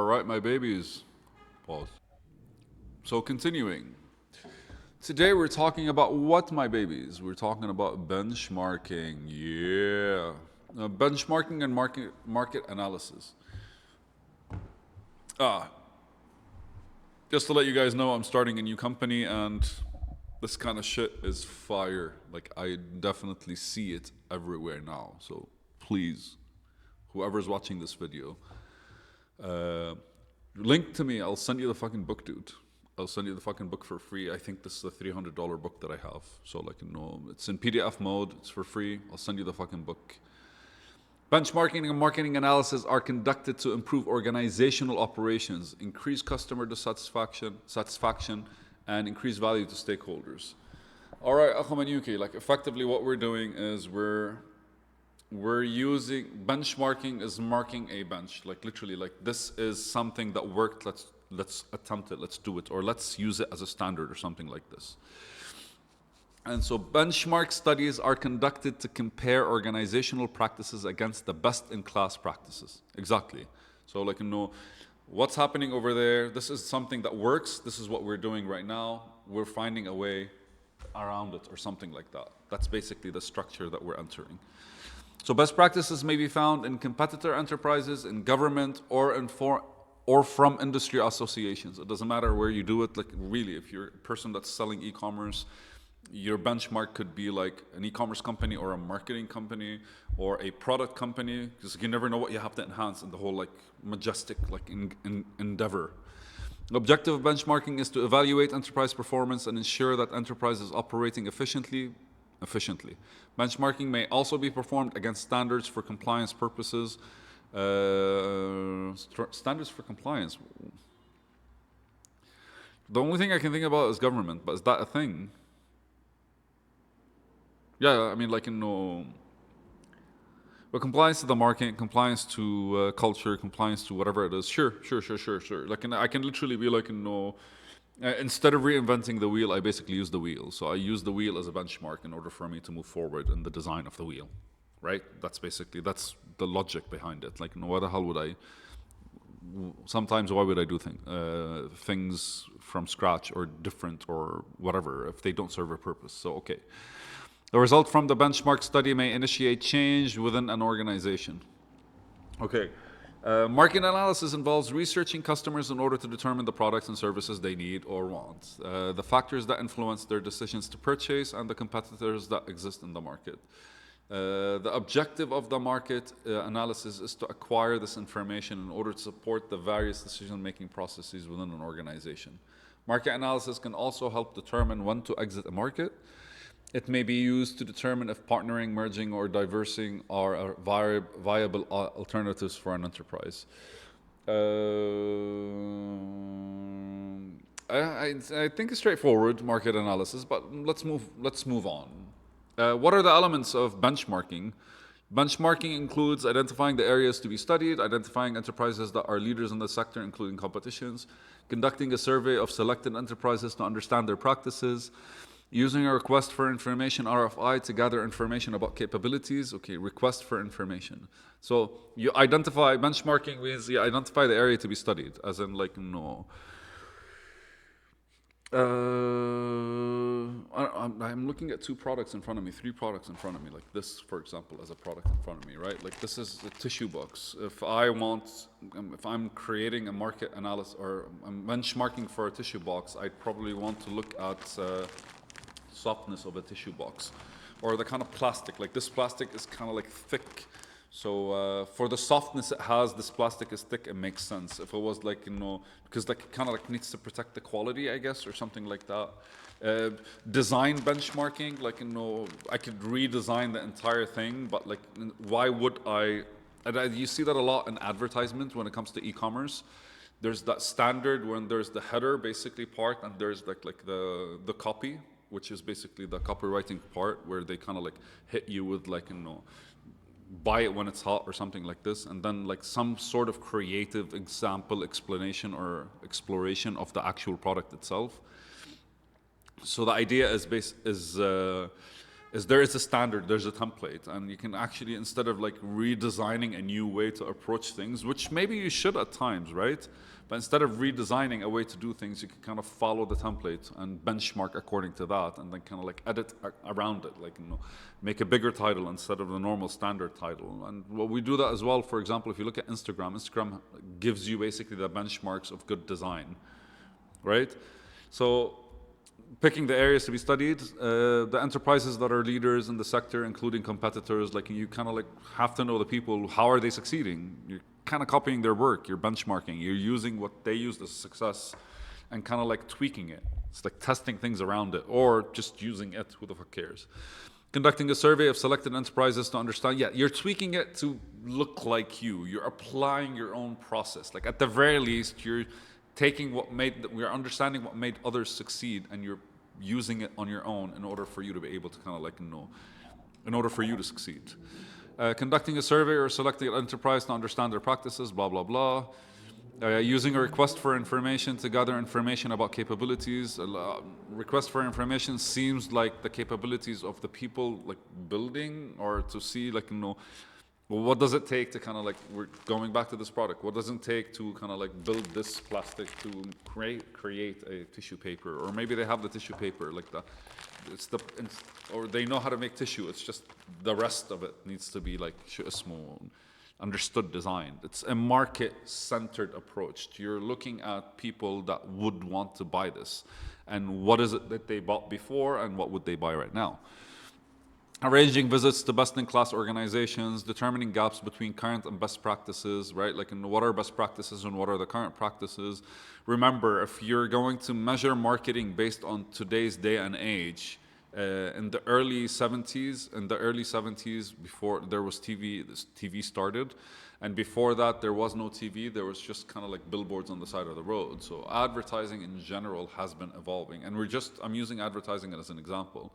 right, my babies. Pause. So continuing. Today we're talking about what, my babies? We're talking about benchmarking. Yeah. Benchmarking and market analysis. Just to let you guys know, I'm starting a new company and this kind of shit is fire. Like, I definitely see it everywhere now. So please, whoever's watching this video, link to me. I'll send you the fucking book, dude. I'll send you the fucking book for free. I think this is a $300 book that I have. So, like, it's in PDF mode. It's for free. I'll send you the fucking book. Benchmarking and marketing analysis are conducted to improve organizational operations, increase customer satisfaction, and increase value to stakeholders. All right, Akhamanyuki, like effectively what we're doing is we're using benchmarking is marking a bench, like literally, like this is something that worked. Let's attempt it. Let's do it, or let's use it as a standard or something like this. And so benchmark studies are conducted to compare organizational practices against the best-in-class practices. Exactly. So, like, what's happening over there, this is something that works, this is what we're doing right now, we're finding a way around it or something like that. That's basically the structure that we're entering. So best practices may be found in competitor enterprises, in government, or from industry associations. It doesn't matter where you do it. Like, really, if you're a person that's selling e-commerce, your benchmark could be like an e-commerce company or a marketing company or a product company, because you never know what you have to enhance in the whole like majestic like endeavor. The objective of benchmarking is to evaluate enterprise performance and ensure that enterprise is operating efficiently. Benchmarking may also be performed against standards for compliance purposes. Standards for compliance. The only thing I can think about is government, but is that a thing? Yeah, I mean, like, but compliance to the market, compliance to culture, compliance to whatever it is. Sure. Like, I can literally be like, instead of reinventing the wheel, I basically use the wheel. So I use the wheel as a benchmark in order for me to move forward in the design of the wheel, right? That's the logic behind it. Like, why the hell would I? Sometimes, why would I do things from scratch or different or whatever if they don't serve a purpose? So, okay. The result from the benchmark study may initiate change within an organization. Okay. Market analysis involves researching customers in order to determine the products and services they need or want, the factors that influence their decisions to purchase, and the competitors that exist in the market. The objective of the market analysis is to acquire this information in order to support the various decision-making processes within an organization. Market analysis can also help determine when to exit a market. It may be used to determine if partnering, merging, or diversing are viable alternatives for an enterprise. I think it's straightforward, market analysis, but let's move on. What are the elements of benchmarking? Benchmarking includes identifying the areas to be studied, identifying enterprises that are leaders in the sector, including competitions, conducting a survey of selected enterprises to understand their practices, using a request for information, RFI, to gather information about capabilities. Okay, request for information. So you identify, benchmarking means you identify the area to be studied, as in like, I'm looking at three products in front of me, like this, for example, as a product in front of me, right? Like, this is a tissue box. If I'm creating a market analysis or I'm benchmarking for a tissue box, I'd probably want to look at softness of a tissue box, or the kind of plastic. Like, this plastic is kind of like thick, so for the softness it has, this plastic is thick. It makes sense. If it was like, because like kind of like needs to protect the quality, I guess, or something like that. Design benchmarking, like, I could redesign the entire thing, but like, why would I? And you see that a lot in advertisement when it comes to e-commerce. There's that standard when there's the header basically part, and there's like the copy, which is basically the copywriting part, where they kind of like hit you with like, buy it when it's hot or something like this, and then like some sort of creative example, explanation, or exploration of the actual product itself. So the idea is is there is a standard, there's a template, and you can actually, instead of like redesigning a new way to approach things, which maybe you should at times, right? But instead of redesigning a way to do things, you can kind of follow the template and benchmark according to that, and then kind of like edit around it, like, make a bigger title instead of the normal standard title. And well, we do that as well. For example, if you look at Instagram, Instagram gives you basically the benchmarks of good design, right? So picking the areas to be studied, the enterprises that are leaders in the sector, including competitors, like you kind of like have to know the people, how are they succeeding? You're kind of copying their work, you're benchmarking, you're using what they used as success and kind of like tweaking it. It's like testing things around it or just using it, who the fuck cares? Conducting a survey of selected enterprises to understand, yeah, you're tweaking it to look like you. You're applying your own process. Like at the very least, you're taking we're understanding what made others succeed and you're using it on your own in order for you to be able to kind of like in order for you to succeed. Conducting a survey or selecting an enterprise to understand their practices, blah, blah, blah. Using a request for information to gather information about capabilities. Request for information seems like the capabilities of the people like building, or to see like, well, what does it take to kind of like, we're going back to this product, what does it take to kind of like build this plastic to create a tissue paper? Or maybe they have the tissue paper, like or they know how to make tissue, it's just the rest of it needs to be like small, understood design. It's a market-centered approach. You're looking at people that would want to buy this, and what is it that they bought before and what would they buy right now. Arranging visits to best-in-class organizations, determining gaps between current and best practices, right? Like, what are best practices and what are the current practices? Remember, if you're going to measure marketing based on today's day and age, in the early 70s, before there was TV started, and before that there was no TV, there was just kind of like billboards on the side of the road. So advertising in general has been evolving, and I'm using advertising as an example,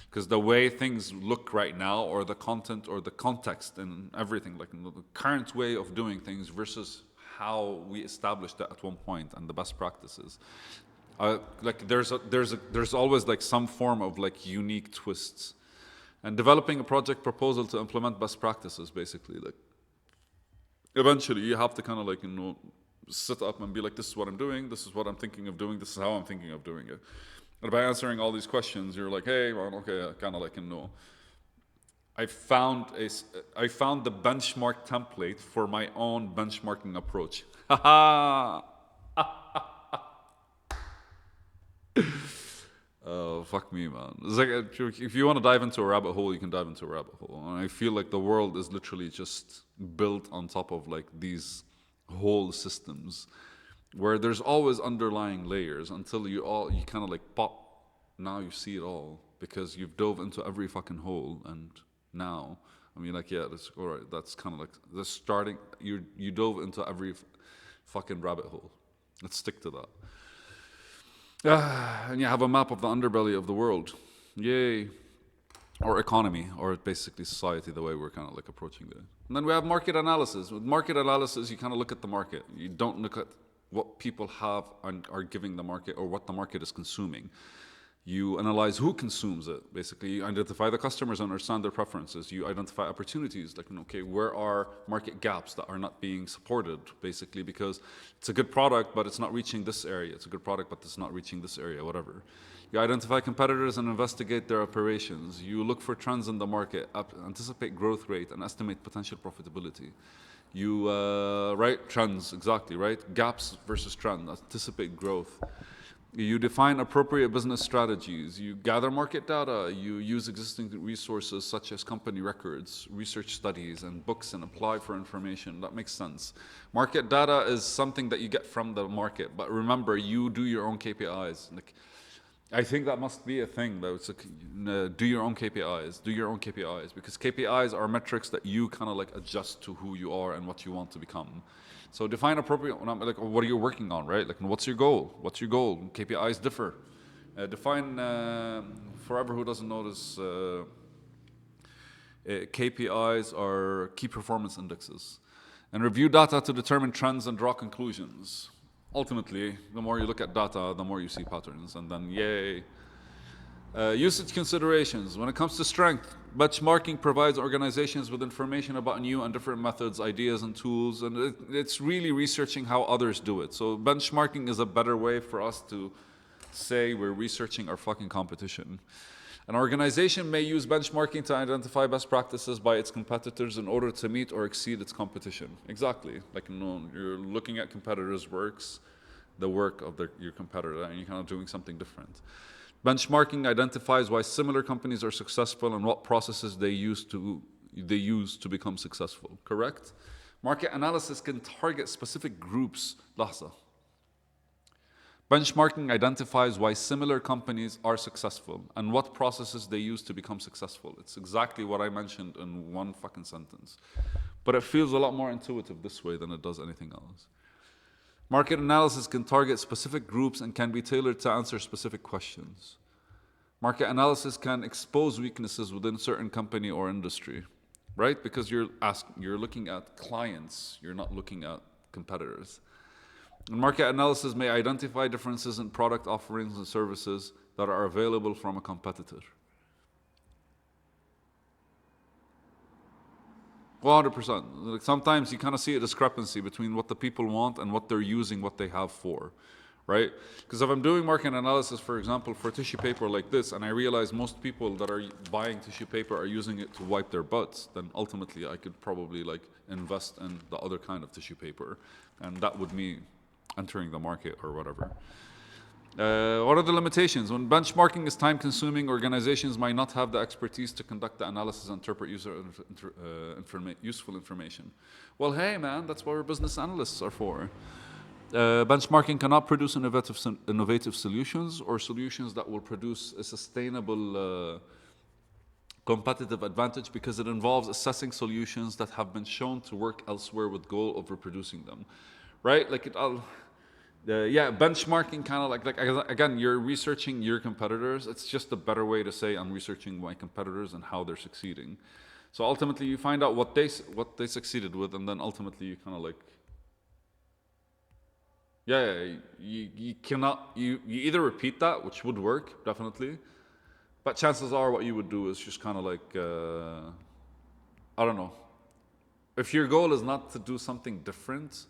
because the way things look right now, or the content or the context and everything, like the current way of doing things versus how we established that at one point and the best practices. Like there's always like some form of like unique twists, and developing a project proposal to implement best practices. Basically, like eventually you have to kind of like sit up and be like, this is what I'm doing, this is what I'm thinking of doing, this is how I'm thinking of doing it. And by answering all these questions, you're like, hey, well, okay, kind of like I found the benchmark template for my own benchmarking approach. Oh, fuck me, man. It's like, if you want to dive into a rabbit hole, you can dive into a rabbit hole. And I feel like the world is literally just built on top of like these whole systems, where there's always underlying layers until you kind of like pop. Now you see it all because you've dove into every fucking hole, and now, I mean, like, yeah, that's all right. That's kind of like the starting. You dove into every fucking rabbit hole. Let's stick to that. And you have a map of the underbelly of the world. Yay. Or economy, or basically society, the way we're kind of like approaching it. And then we have market analysis. With market analysis, you kind of look at the market. You don't look at what people have and are giving the market, or what the market is consuming. You analyze who consumes it, basically. You identify the customers, understand their preferences. You identify opportunities, like, okay, where are market gaps that are not being supported, basically, because it's a good product, but it's not reaching this area. It's a good product, but it's not reaching this area, whatever. You identify competitors and investigate their operations. You look for trends in the market, anticipate growth rate, and estimate potential profitability. You, right, trends, exactly, right? Gaps versus trend, anticipate growth. You define appropriate business strategies. You gather market data. You use existing resources such as company records, research studies, and books, and apply for information. That makes sense. Market data is something that you get from the market, but remember, you do your own KPIs. Like, I think that must be a thing, though. It's like, do your own KPIs. Do your own KPIs, because KPIs are metrics that you kind of like adjust to who you are and what you want to become. So define appropriate, like, what are you working on, right? Like, what's your goal? What's your goal? KPIs differ. Define, forever who doesn't know this, KPIs are key performance indexes. And review data to determine trends and draw conclusions. Ultimately, the more you look at data, the more you see patterns, and then yay. Usage considerations. When it comes to strength, benchmarking provides organizations with information about new and different methods, ideas, and tools, and it's really researching how others do it. So benchmarking is a better way for us to say we're researching our fucking competition. An organization may use benchmarking to identify best practices by its competitors in order to meet or exceed its competition. Exactly. Like, you know, you're looking at competitors' works, the work of your competitor, and you're kind of doing something different. Benchmarking identifies why similar companies are successful and what processes they use to become successful. Correct? Market analysis can target specific groups. Lahza. Benchmarking identifies why similar companies are successful and what processes they use to become successful. It's exactly what I mentioned in one fucking sentence. But it feels a lot more intuitive this way than it does anything else. Market analysis can target specific groups and can be tailored to answer specific questions. Market analysis can expose weaknesses within certain company or industry, right? Because you're looking at clients, you're not looking at competitors. And market analysis may identify differences in product offerings and services that are available from a competitor. 100%. Like sometimes you kind of see a discrepancy between what the people want and what they're using what they have for, right? Because if I'm doing market analysis, for example, for tissue paper like this, and I realize most people that are buying tissue paper are using it to wipe their butts, then ultimately I could probably like invest in the other kind of tissue paper, and that would mean entering the market or whatever. What are the limitations? When benchmarking is time-consuming, organizations might not have the expertise to conduct the analysis and interpret useful information. Well, hey, man, that's what our business analysts are for. Benchmarking cannot produce innovative solutions or solutions that will produce a sustainable competitive advantage because it involves assessing solutions that have been shown to work elsewhere with goal of reproducing them. Right? Like benchmarking kind of like again, you're researching your competitors. It's just a better way to say I'm researching my competitors and how they're succeeding. So ultimately, you find out what they succeeded with, and then ultimately you kind of like, you either repeat that, which would work definitely, but chances are what you would do is just kind of like I don't know. If your goal is not to do something different,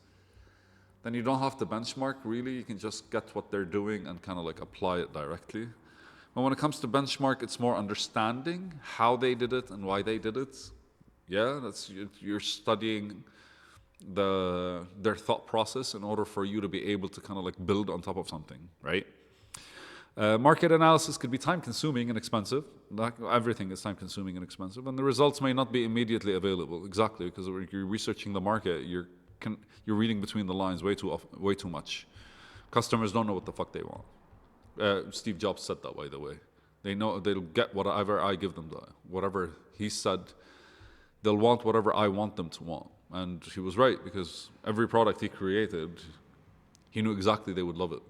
then you don't have to benchmark, really. You can just get what they're doing and kind of like apply it directly. But when it comes to benchmark, it's more understanding how they did it and why they did it. Yeah, you're studying their thought process in order for you to be able to kind of like build on top of something, right? Market analysis could be time-consuming and expensive. Like everything is time-consuming and expensive, and the results may not be immediately available. Exactly, because when you're researching the market, you're reading between the lines way too much. Customers don't know what the fuck they want. Steve Jobs said that, by the way. They know they'll get whatever I give them. Whatever he said, they'll want whatever I want them to want. And he was right, because every product he created, he knew exactly they would love it.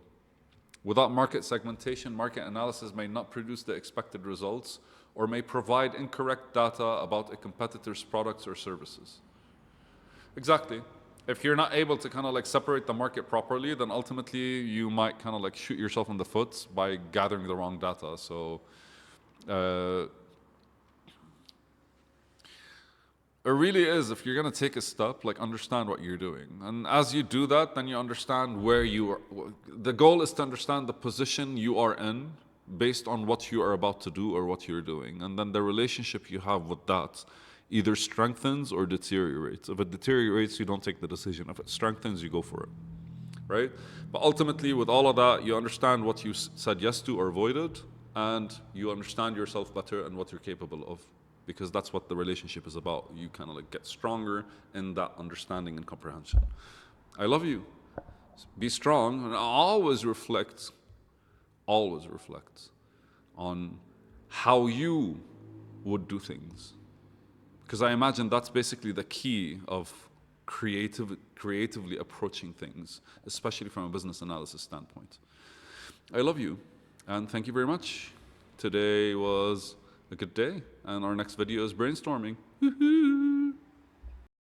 Without market segmentation, market analysis may not produce the expected results or may provide incorrect data about a competitor's products or services. Exactly. If you're not able to kind of like separate the market properly, then ultimately you might kind of like shoot yourself in the foot by gathering the wrong data. So it really is, if you're going to take a step, like understand what you're doing. And as you do that, then you understand where you are. The goal is to understand the position you are in based on what you are about to do or what you're doing. And then the relationship you have with that either strengthens or deteriorates. If it deteriorates, you don't take the decision. If it strengthens, you go for it, right? But ultimately, with all of that, you understand what you said yes to or avoided, and you understand yourself better and what you're capable of, because that's what the relationship is about. You kind of like get stronger in that understanding and comprehension. I love you. Be strong and always reflect on how you would do things. Because I imagine that's basically the key of creatively approaching things, especially from a business analysis standpoint. I love you, and thank you very much. Today was a good day, and our next video is brainstorming. Woohoo!